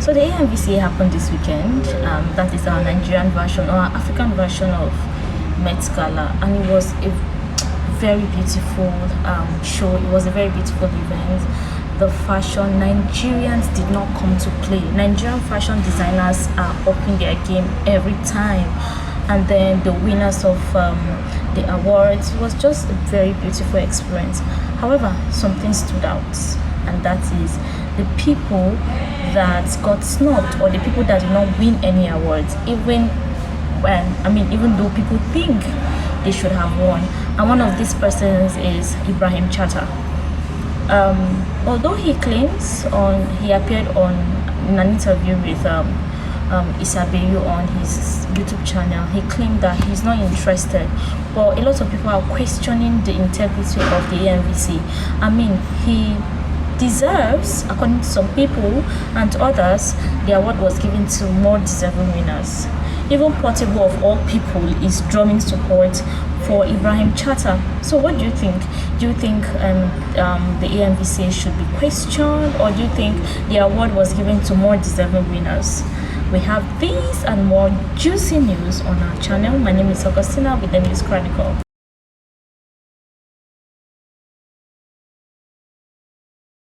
So the AMVCA happened this weekend. That is our Nigerian version or our African version of Met Gala, and it was a very beautiful show. It was a very beautiful event. The fashion, Nigerians did not come to play. Nigerian fashion designers are upping their game every time, and then the winners of the awards. It was just a very beautiful experience. However, something stood out, and that is the people that got snubbed, or the people that did not win any awards, even though people think they should have won. And one of these persons is Ibrahim Chatta. Although he claims he appeared in an interview with Isbae U on his YouTube channel, he claimed that he's not interested. But a lot of people are questioning the integrity of the AMVC. He deserves, according to some people and to others, the award was given to more deserving winners. Even Portable of all people is drumming support for Ibrahim Chatta. So what do you think? Do you think the AMVCA should be questioned, or do you think the award was given to more deserving winners? We have these and more juicy news on our channel. My name is Augustina with the News Chronicle.